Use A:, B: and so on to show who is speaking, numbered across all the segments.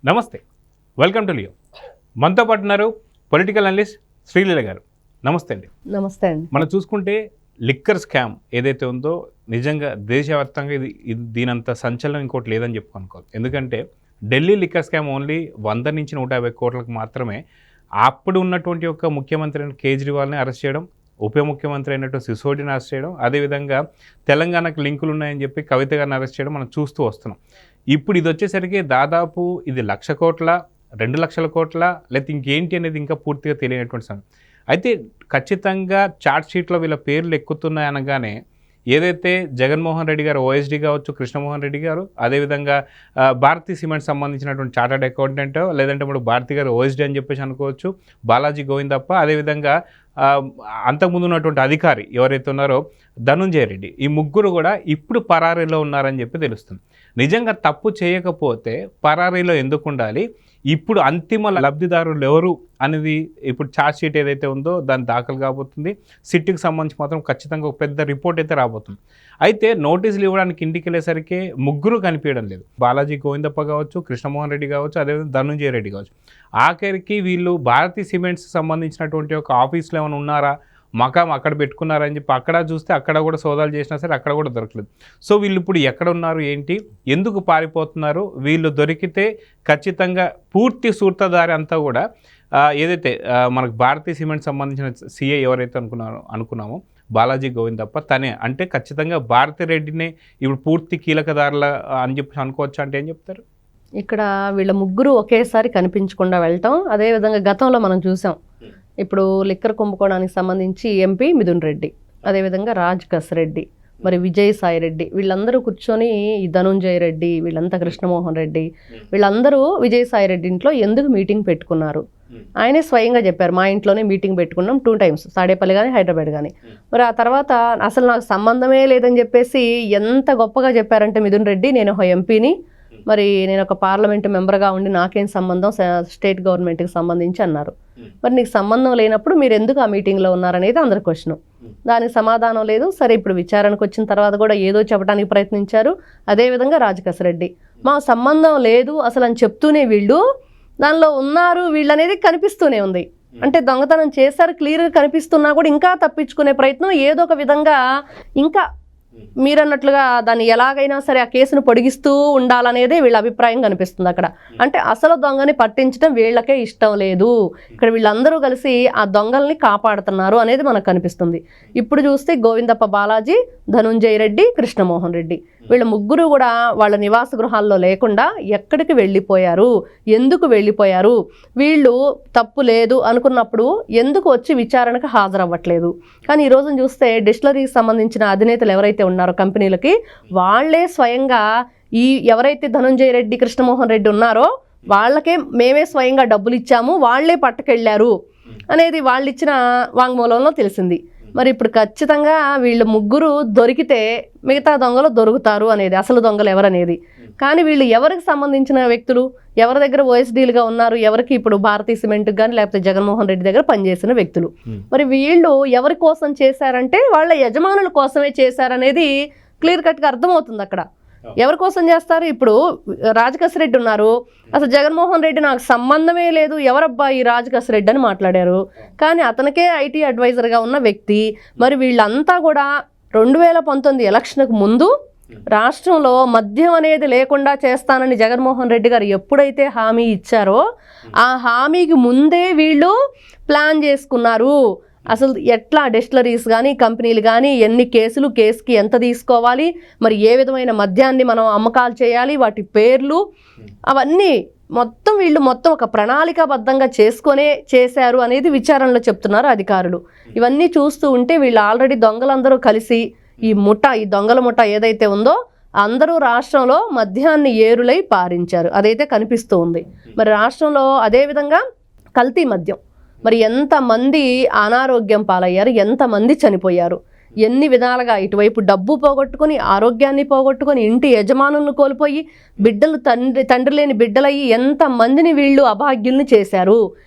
A: నమస్తే, welcome to Leo. మనతో పాటు ఉన్నారు పొలిటికల్ అనలిస్ట్ శ్రీలీల గారు. నమస్తే అండి.
B: నమస్తే అండి.
A: మనం చూసుకుంటే లిక్కర్ స్కామ్ ఏదైతే ఉందో నిజంగా దేశవ్యాప్తంగా ఇది దీనంత సంచలనం ఇంకోటి లేదని చెప్పుకోవాలి. ఎందుకంటే ఢిల్లీ లిక్కర్ స్కామ్ ఓన్లీ 100 నుంచి 150 కోట్లకు మాత్రమే. అప్పుడు ఉన్నటువంటి ఒక ముఖ్యమంత్రి కేజ్రీవాల్ని అరెస్ట్ చేయడం, ఉప ముఖ్యమంత్రి అయినట్టు సిసోడిని అరెస్ట్ చేయడం, అదేవిధంగా తెలంగాణకు లింకులు ఉన్నాయని చెప్పి కవిత గారిని అరెస్ట్ చేయడం మనం చూస్తూ వస్తున్నాం. ఇప్పుడు ఇది వచ్చేసరికి దాదాపు ఇది 1,00,000 కోట్ల, 2,00,000 కోట్ల, లేకపోతే ఇంకేంటి అనేది ఇంకా పూర్తిగా తెలియనటువంటి సమయం. అయితే ఖచ్చితంగా ఛార్జ్ షీట్లో వీళ్ళ పేర్లు ఎక్కుతున్నాయి అనగానే ఏదైతే జగన్మోహన్ రెడ్డి గారు ఓఎస్డీ కావచ్చు, కృష్ణమోహన్ రెడ్డి గారు, అదేవిధంగా భారతీ సిమెంట్ సంబంధించినటువంటి చార్టర్డ్ అకౌంటెంట్, లేదంటే ఇప్పుడు భారతీ గారు ఓఎస్డీ అని చెప్పేసి అనుకోవచ్చు, బాలాజీ గోవిందప్ప, అదేవిధంగా అంతకుముందు ఉన్నటువంటి అధికారి ఎవరైతే ఉన్నారో ధనుంజయ రెడ్డి, ఈ ముగ్గురు కూడా ఇప్పుడు పరారీలో ఉన్నారని చెప్పి తెలుస్తుంది. నిజంగా తప్పు చేయకపోతే పరారీలో ఎందుకు ఉండాలి? ఇప్పుడు అంతిమ లబ్ధిదారులు ఎవరు అనేది ఇప్పుడు ఛార్జ్ షీట్ ఏదైతే ఉందో దాన్ని దాఖలు కాబోతుంది. సిట్కి సంబంధించి మాత్రం ఖచ్చితంగా ఒక పెద్ద రిపోర్ట్ అయితే రాబోతుంది. అయితే నోటీసులు ఇవ్వడానికి ఇంటికి వెళ్ళేసరికి ముగ్గురు కనిపించడం లేదు. బాలాజీ గోవిందప్ప కావచ్చు, కృష్ణమోహన్ రెడ్డి కావచ్చు, అదేవిధంగా ధనుంజయ రెడ్డి కావచ్చు. ఆఖరికి వీళ్ళు భారతీ సిమెంట్స్ సంబంధించినటువంటి ఒక ఆఫీస్లో ఏమైనా ఉన్నారా, మకాం అక్కడ పెట్టుకున్నారని చెప్పి అక్కడ చూస్తే అక్కడ కూడా సోదాలు చేసినా సరే అక్కడ కూడా దొరకలేదు. సో వీళ్ళు ఇప్పుడు ఎక్కడ ఉన్నారు, ఏంటి, ఎందుకు పారిపోతున్నారు? వీళ్ళు దొరికితే ఖచ్చితంగా పూర్తి సూత్రధారి అంతా కూడా ఏదైతే మనకు భారతీ సిమెంట్ సంబంధించిన సీఏ ఎవరైతే అనుకున్నామో బాలాజీ గోవిందప్ప తనే, అంటే ఖచ్చితంగా భారతీ రెడ్డినే ఇప్పుడు పూర్తి కీలకదారుల అని చెప్పి అనుకోవచ్చు. అంటే ఏం చెప్తారు?
B: ఇక్కడ వీళ్ళ ముగ్గురు ఒకేసారి కనిపించకుండా వెళ్ళటం, అదేవిధంగా గతంలో మనం చూసాం. ఇప్పుడు లిక్కర్ కుంభకోణానికి సంబంధించి ఎంపీ మిథున్ రెడ్డి, అదేవిధంగా రాజ్ కసిరెడ్డి, మరి విజయసాయి రెడ్డి, వీళ్ళందరూ కూర్చొని ఈ ధనుంజయ రెడ్డి, వీళ్ళంతా కృష్ణమోహన్ రెడ్డి, వీళ్ళందరూ విజయసాయి రెడ్డి ఇంట్లో ఎందుకు మీటింగ్ పెట్టుకున్నారు? ఆయనే స్వయంగా చెప్పారు, మా ఇంట్లోనే మీటింగ్ పెట్టుకున్నాం 2 times, తాడేపల్లి కానీ హైదరాబాద్ కానీ. మరి ఆ తర్వాత అసలు నాకు సంబంధమే లేదని చెప్పేసి ఎంత గొప్పగా చెప్పారంటే మిథున్ రెడ్డి, నేను ఒక ఎంపీని, మరి నేను ఒక పార్లమెంటు మెంబర్గా ఉండి నాకేం సంబంధం స్టేట్ గవర్నమెంట్కి సంబంధించి అన్నారు. మరి నీకు సంబంధం లేనప్పుడు మీరు ఎందుకు ఆ మీటింగ్లో ఉన్నారనేది అందరి క్వశ్చన్. దానికి సమాధానం లేదు. సరే, ఇప్పుడు విచారణకు వచ్చిన తర్వాత కూడా ఏదో చెప్పడానికి ప్రయత్నించారు. అదేవిధంగా రాజకసిరెడ్డి, మా సంబంధం లేదు అసలు అని చెప్తూనే వీళ్ళు దానిలో ఉన్నారు వీళ్ళు అనేది కనిపిస్తూనే ఉంది. అంటే దొంగతనం చేశారు క్లియర్గా కనిపిస్తున్నా కూడా ఇంకా తప్పించుకునే ప్రయత్నం, ఏదో ఒక విధంగా ఇంకా మీరన్నట్లుగా దాన్ని ఎలాగైనా సరే ఆ కేసును పొడిగిస్తూ ఉండాలనేదే వీళ్ళ అభిప్రాయం కనిపిస్తుంది అక్కడ. అంటే అసలు దొంగని పట్టించడం వీళ్ళకే ఇష్టం లేదు. ఇక్కడ వీళ్ళందరూ కలిసి ఆ దొంగల్ని కాపాడుతున్నారు అనేది మనకు కనిపిస్తుంది. ఇప్పుడు చూస్తే గోవిందప్ప బాలాజీ, ధనుంజయ రెడ్డి, కృష్ణమోహన్ రెడ్డి, వీళ్ళ ముగ్గురు కూడా వాళ్ళ నివాస గృహాల్లో లేకుండా ఎక్కడికి వెళ్ళిపోయారు, ఎందుకు వెళ్ళిపోయారు? వీళ్ళు తప్పు లేదు అనుకున్నప్పుడు ఎందుకు వచ్చి విచారణకు హాజరవ్వట్లేదు? కానీ ఈ రోజున చూస్తే డిస్టిలరీకి సంబంధించిన అధినేతలు ఎవరైతే ఉన్నారో కంపెనీలకి, వాళ్లే స్వయంగా ఈ ఎవరైతే ధనుంజయ రెడ్డి, కృష్ణమోహన్ రెడ్డి ఉన్నారో వాళ్ళకే మేమే స్వయంగా డబ్బులు ఇచ్చాము, వాళ్లే పట్టుకెళ్లారు అనేది వాళ్ళు ఇచ్చిన వాంగ్మూలంలో తెలిసింది. మరి ఇప్పుడు ఖచ్చితంగా వీళ్ళు ముగ్గురు దొరికితే మిగతా దొంగలు దొరుకుతారు అనేది, అసలు దొంగలు ఎవరనేది. కానీ వీళ్ళు ఎవరికి సంబంధించిన వ్యక్తులు, ఎవరి దగ్గర ఓఎస్డీలుగా ఉన్నారు, ఎవరికి ఇప్పుడు భారతీ సిమెంట్కి కానీ లేకపోతే జగన్మోహన్ రెడ్డి దగ్గర పనిచేసిన వ్యక్తులు. మరి వీళ్ళు ఎవరి కోసం చేశారంటే వాళ్ళ యజమానుల కోసమే చేశారనేది క్లియర్ కట్గా అర్థమవుతుంది అక్కడ. ఎవరి కోసం చేస్తారు? ఇప్పుడు రాజకసిరెడ్డి ఉన్నారు, అసలు జగన్మోహన్ రెడ్డి నాకు సంబంధమే లేదు, ఎవరబ్బా ఈ రాజకసిరెడ్డి అని మాట్లాడారు. కానీ అతనికే ఐటీ అడ్వైజర్గా ఉన్న వ్యక్తి. మరి వీళ్ళంతా కూడా 2019 ఎలక్షన్కు ముందు రాష్ట్రంలో మద్యం అనేది లేకుండా చేస్తానని జగన్మోహన్ రెడ్డి గారు ఎప్పుడైతే హామీ ఇచ్చారో ఆ హామీకి ముందే వీళ్ళు ప్లాన్ చేసుకున్నారు. అసలు ఎట్లా డిస్టిలరీస్ కానీ కంపెనీలు కానీ ఎన్ని కేసులు, కేసుకి ఎంత తీసుకోవాలి, మరి ఏ విధమైన మద్యాన్ని మనం అమ్మకాలు చేయాలి, వాటి పేర్లు అవన్నీ మొత్తం వీళ్ళు ఒక ప్రణాళికాబద్ధంగా చేసుకొనే చేశారు అనేది విచారణలో చెప్తున్నారు అధికారులు. ఇవన్నీ చూస్తూ ఉంటే వీళ్ళు ఆల్రెడీ దొంగలందరూ కలిసి ఈ దొంగల ముఠ ఏదైతే ఉందో అందరూ రాష్ట్రంలో మద్యాన్ని ఏరులై పారించారు, అదైతే కనిపిస్తూ ఉంది. మరి రాష్ట్రంలో అదేవిధంగా కల్తీ మద్యం, మరి ఎంతమంది అనారోగ్యం పాలయ్యారు, ఎంతమంది చనిపోయారు, ఎన్ని విధాలుగా ఇటువైపు డబ్బు పోగొట్టుకొని, ఆరోగ్యాన్ని పోగొట్టుకొని, ఇంటి యజమానులను కోల్పోయి, బిడ్డలు తండ్రి లేని బిడ్డలయ్యి ఎంతమందిని వీళ్ళు అభాగ్యుల్ని చేశారు.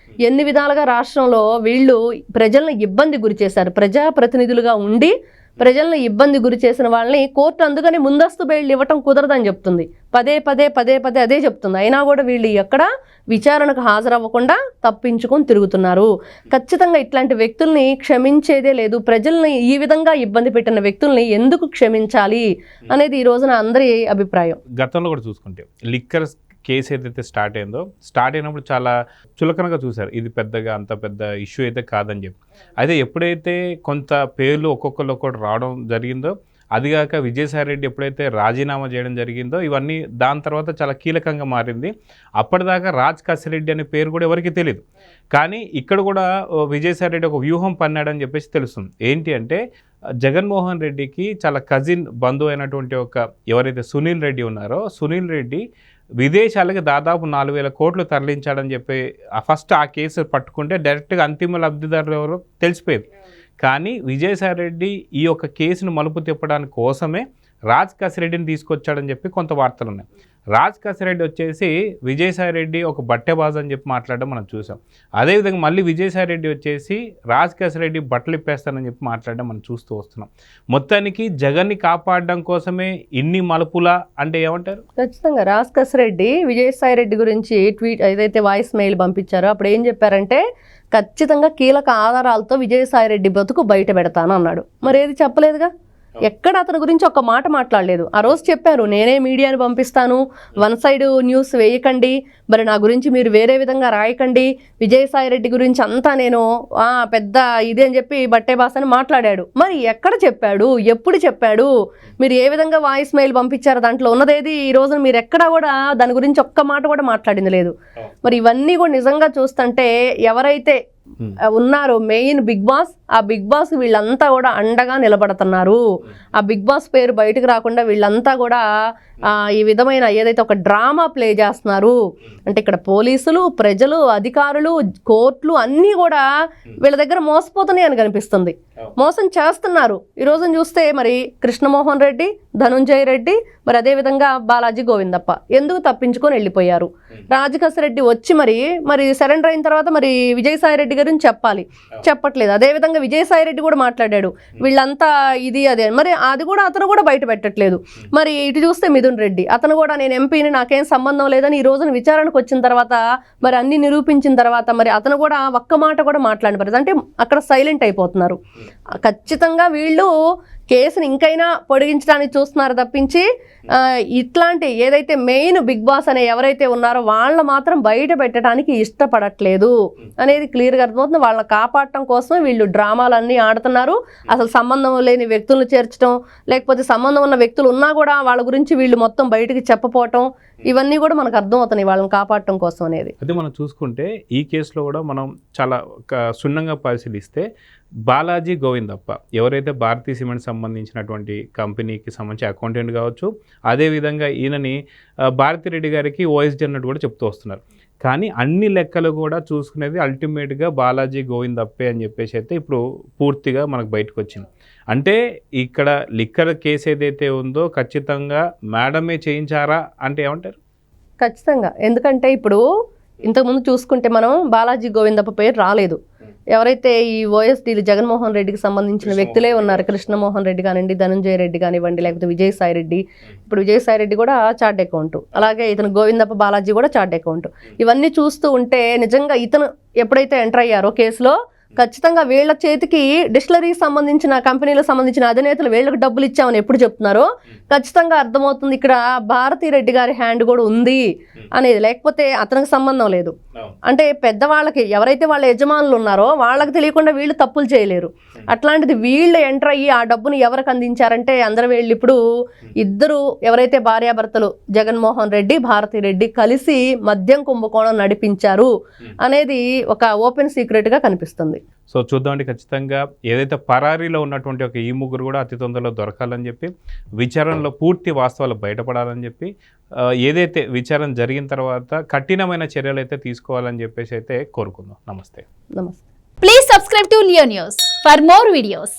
B: ఎన్ని విధాలుగా రాష్ట్రంలో వీళ్ళు ప్రజలను ఇబ్బంది గురి చేశారు. ప్రజాప్రతినిధులుగా ఉండి ప్రజల్ని ఇబ్బంది గురి చేసిన వాళ్ళని కోర్టు అందుకని ముందస్తు బెయిల్ ఇవ్వటం కుదరదని చెప్తుంది. పదే అదే చెప్తుంది. అయినా కూడా వీళ్ళు ఎక్కడ విచారణకు హాజరవ్వకుండా తప్పించుకొని తిరుగుతున్నారు. ఖచ్చితంగా ఇట్లాంటి వ్యక్తుల్ని క్షమించేదే లేదు. ప్రజల్ని ఈ విధంగా ఇబ్బంది పెట్టిన వ్యక్తుల్ని ఎందుకు క్షమించాలి అనేది ఈ రోజున అందరి అభిప్రాయం.
A: గతంలో కూడా చూసుకుంటే లిక్కర్ కేసు ఏదైతే స్టార్ట్ అయినప్పుడు చాలా చులకనగా చూశారు. ఇది పెద్దగా అంత పెద్ద ఇష్యూ అయితే కాదని చెప్పి. అయితే ఎప్పుడైతే కొంత పేర్లు ఒక్కొక్కటి రావడం జరిగిందో, అదిగాక విజయసాయిరెడ్డి ఎప్పుడైతే రాజీనామా చేయడం జరిగిందో, ఇవన్నీ దాని తర్వాత చాలా కీలకంగా మారింది. అప్పటిదాకా రాజ్ కసిరెడ్డి అనే పేరు కూడా ఎవరికి తెలియదు. కానీ ఇక్కడ కూడా విజయసాయిరెడ్డి ఒక వ్యూహం పన్నాడని చెప్పేసి తెలుస్తుంది. ఏంటి అంటే జగన్మోహన్ రెడ్డికి చాలా కజిన్ బంధువు అయినటువంటి ఎవరైతే సునీల్ రెడ్డి ఉన్నారో, సునీల్ రెడ్డి విదేశాలకి దాదాపు 4,000 కోట్లు తరలించాడని చెప్పి ఫస్ట్ ఆ కేసు పట్టుకుంటే డైరెక్ట్గా అంతిమ లబ్ధిదారులు ఎవరో తెలిసిపోయేది. కానీ విజయసాయిరెడ్డి ఈ యొక్క కేసును మలుపు తిప్పడానికి కోసమే రాజ్ కసిరెడ్డిని తీసుకొచ్చాడని చెప్పి కొంత వార్తలు ఉన్నాయి. రాజ్ కసిరెడ్డి వచ్చేసి విజయసాయిరెడ్డి ఒక బట్టెబాజ్ అని చెప్పి మాట్లాడడం మనం చూసాం. అదేవిధంగా మళ్ళీ విజయసాయిరెడ్డి వచ్చేసి రాజ్ కసిరెడ్డి బట్టలు ఇప్పేస్తానని చెప్పి మాట్లాడడం మనం చూస్తూ వస్తున్నాం. మొత్తానికి జగన్ని కాపాడడం కోసమే ఇన్ని మలుపులా అంటే ఏమంటారు?
B: ఖచ్చితంగా రాజ్ కసిరెడ్డి విజయసాయిరెడ్డి గురించి ట్వీట్ ఏదైతే వాయిస్ మెయిల్ పంపించారో అప్పుడు ఏం చెప్పారంటే, ఖచ్చితంగా కీలక ఆధారాలతో విజయసాయిరెడ్డి బతుకు బయట పెడతాను అన్నాడు. మరి ఏది చెప్పలేదుగా, ఎక్కడ అతని గురించి ఒక మాట మాట్లాడలేదు. ఆ రోజు చెప్పారు, నేనే మీడియాని పంపిస్తాను, వన్ సైడ్ న్యూస్ వేయకండి, మరి నా గురించి మీరు వేరే విధంగా రాయకండి, విజయసాయిరెడ్డి గురించి అంతా నేను పెద్ద ఇది అని చెప్పి బట్టేబాస్ అని మాట్లాడాడు. మరి ఎక్కడ చెప్పాడు, ఎప్పుడు చెప్పాడు, మీరు ఏ విధంగా వాయిస్ మెయిల్ పంపించారు, దాంట్లో ఉన్నదేది ఈ రోజున మీరు ఎక్కడా కూడా దాని గురించి ఒక్క మాట కూడా మాట్లాడింది లేదు. మరి ఇవన్నీ కూడా నిజంగా చూస్తుంటే ఎవరైతే ఉన్నారు మెయిన్ బిగ్ బాస్, ఆ బిగ్ బాస్ వీళ్ళంతా కూడా అండగా నిలబడుతున్నారు. ఆ బిగ్ బాస్ పేరు బయటకు రాకుండా వీళ్ళంతా కూడా ఈ విధమైన ఏదైతే ఒక డ్రామా ప్లే చేస్తున్నారు అంటే ఇక్కడ పోలీసులు, ప్రజలు, అధికారులు, కోర్టులు అన్నీ కూడా వీళ్ళ దగ్గర మోసపోతున్నాయి అని కనిపిస్తుంది. మోసం చేస్తున్నారు. ఈ రోజున చూస్తే మరి కృష్ణమోహన్ రెడ్డి, ధనుంజయ రెడ్డి, మరి అదేవిధంగా బాలాజీ గోవిందప్ప ఎందుకు తప్పించుకొని వెళ్ళిపోయారు? రాజకసిరెడ్డి వచ్చి మరి సరెండర్ అయిన తర్వాత మరి విజయసాయిరెడ్డి గురించి చెప్పట్లేదు. అదేవిధంగా విజయసాయిరెడ్డి కూడా మాట్లాడాడు, వీళ్ళంతా ఇది అదే, మరి అది కూడా అతను కూడా బయట పెట్టట్లేదు. మరి ఇటు చూస్తే మిథున్ రెడ్డి, అతను కూడా నేను ఎంపీని, నాకేం సంబంధం లేదని ఈ రోజున విచారణకు వచ్చిన తర్వాత మరి అన్ని నిరూపించిన తర్వాత మరి అతను కూడా ఒక్క మాట కూడా మాట్లాడిన పరిస్థితి. అంటే అక్కడ సైలెంట్ అయిపోతున్నారు. ఖచ్చితంగా వీళ్ళు కేసుని ఇంకైనా పొడిగించడానికి చూస్తున్నారు తప్పించి ఇట్లాంటి ఏదైతే మెయిన్ బిగ్ బాస్ అనే ఎవరైతే ఉన్నారో వాళ్ళ మాత్రం బయట పెట్టడానికి ఇష్టపడట్లేదు అనేది క్లియర్గా అర్థమవుతుంది. వాళ్ళని కాపాడటం కోసమే వీళ్ళు డ్రామాలన్నీ ఆడుతున్నారు. అసలు సంబంధం లేని వ్యక్తులను చేర్చడం, లేకపోతే సంబంధం ఉన్న వ్యక్తులు ఉన్నా కూడా వాళ్ళ గురించి వీళ్ళు మొత్తం బయటికి చెప్పపోవటం, ఇవన్నీ కూడా మనకు అర్థం అవుతున్నాయి వాళ్ళని కాపాడటం కోసం అనేది.
A: అదే మనం చూసుకుంటే ఈ కేసులో కూడా మనం చాలా క్షుణ్ణంగా పరిశీలిస్తే బాలాజీ గోవిందప్ప ఎవరైతే భారతీ సిమెంట్ సంబంధించినటువంటి కంపెనీకి సంబంధించి అకౌంటెంట్ కావచ్చు, అదేవిధంగా ఈయనని భారతిరెడ్డి గారికి ఓఎస్డీ అన్నట్టు కూడా చెప్తూ వస్తున్నారు. కానీ అన్ని లెక్కలు కూడా చూసుకునేది అల్టిమేట్గా బాలాజీ గోవిందప్పే అని చెప్పేసి అయితే ఇప్పుడు పూర్తిగా మనకు బయటకు వచ్చింది. అంటే ఇక్కడ లిక్కర్ కేసు ఏదైతే ఉందో ఖచ్చితంగా మేడమే చేయించారా అంటే ఏమంటారు?
B: ఖచ్చితంగా. ఎందుకంటే ఇప్పుడు ఇంతకుముందు చూసుకుంటే మనం బాలాజీ గోవిందప్ప పేరు రాలేదు. ఎవరైతే ఈ ఓఎస్డీలు జగన్మోహన్ రెడ్డికి సంబంధించిన వ్యక్తులే ఉన్నారు, కృష్ణమోహన్ రెడ్డి కానివ్వండి, ధనంజయ రెడ్డి కానివ్వండి, లేకపోతే విజయసాయిరెడ్డి, ఇప్పుడు విజయసాయిరెడ్డి కూడా చార్ట్ అకౌంట్, అలాగే ఇతను గోవిందప్ప బాలాజీ కూడా చార్ట్ అకౌంట్. ఇవన్నీ చూస్తూ ఉంటే నిజంగా ఇతను ఎప్పుడైతే ఎంటర్ అయ్యారో కేసులో ఖచ్చితంగా వీళ్ళ చేతికి డిస్టిలరీకి సంబంధించిన కంపెనీలకు సంబంధించిన అధినేతలు వీళ్ళకి డబ్బులు ఇచ్చామని ఎప్పుడు చెప్తున్నారో ఖచ్చితంగా అర్థమవుతుంది ఇక్కడ భారతీ రెడ్డి గారి హ్యాండ్ కూడా ఉంది అనేది. లేకపోతే అతనికి సంబంధం లేదు. అంటే పెద్దవాళ్ళకి ఎవరైతే వాళ్ళ యజమానులు ఉన్నారో వాళ్ళకి తెలియకుండా వీళ్ళు తప్పులు చేయలేరు. అట్లాంటిది వీళ్ళు ఎంటర్ అయ్యి ఆ డబ్బుని ఎవరికి అందించారంటే అందరూ వీళ్ళు ఇప్పుడు ఇద్దరు ఎవరైతే భార్యాభర్తలు జగన్మోహన్ రెడ్డి, భారతీ రెడ్డి కలిసి మద్యం కుంభకోణం నడిపించారు అనేది ఒక ఓపెన్ సీక్రెట్గా కనిపిస్తుంది.
A: సో చూద్దామండి, ఖచ్చితంగా ఏదైతే పరారీలో ఉన్నటువంటి ఒక ఈ ముగ్గురు కూడా అతి తొందరలో దొరకాలని చెప్పి, విచారణలో పూర్తి వాస్తవాలు బయటపడాలని చెప్పి, ఏదైతే విచారణ జరిగిన తర్వాత కఠినమైన చర్యలు అయితే తీసుకోవాలని చెప్పేసి అయితే కోరుకుందాం. నమస్తే.
B: నమస్తే.
C: Please subscribe to Leo news for more videos.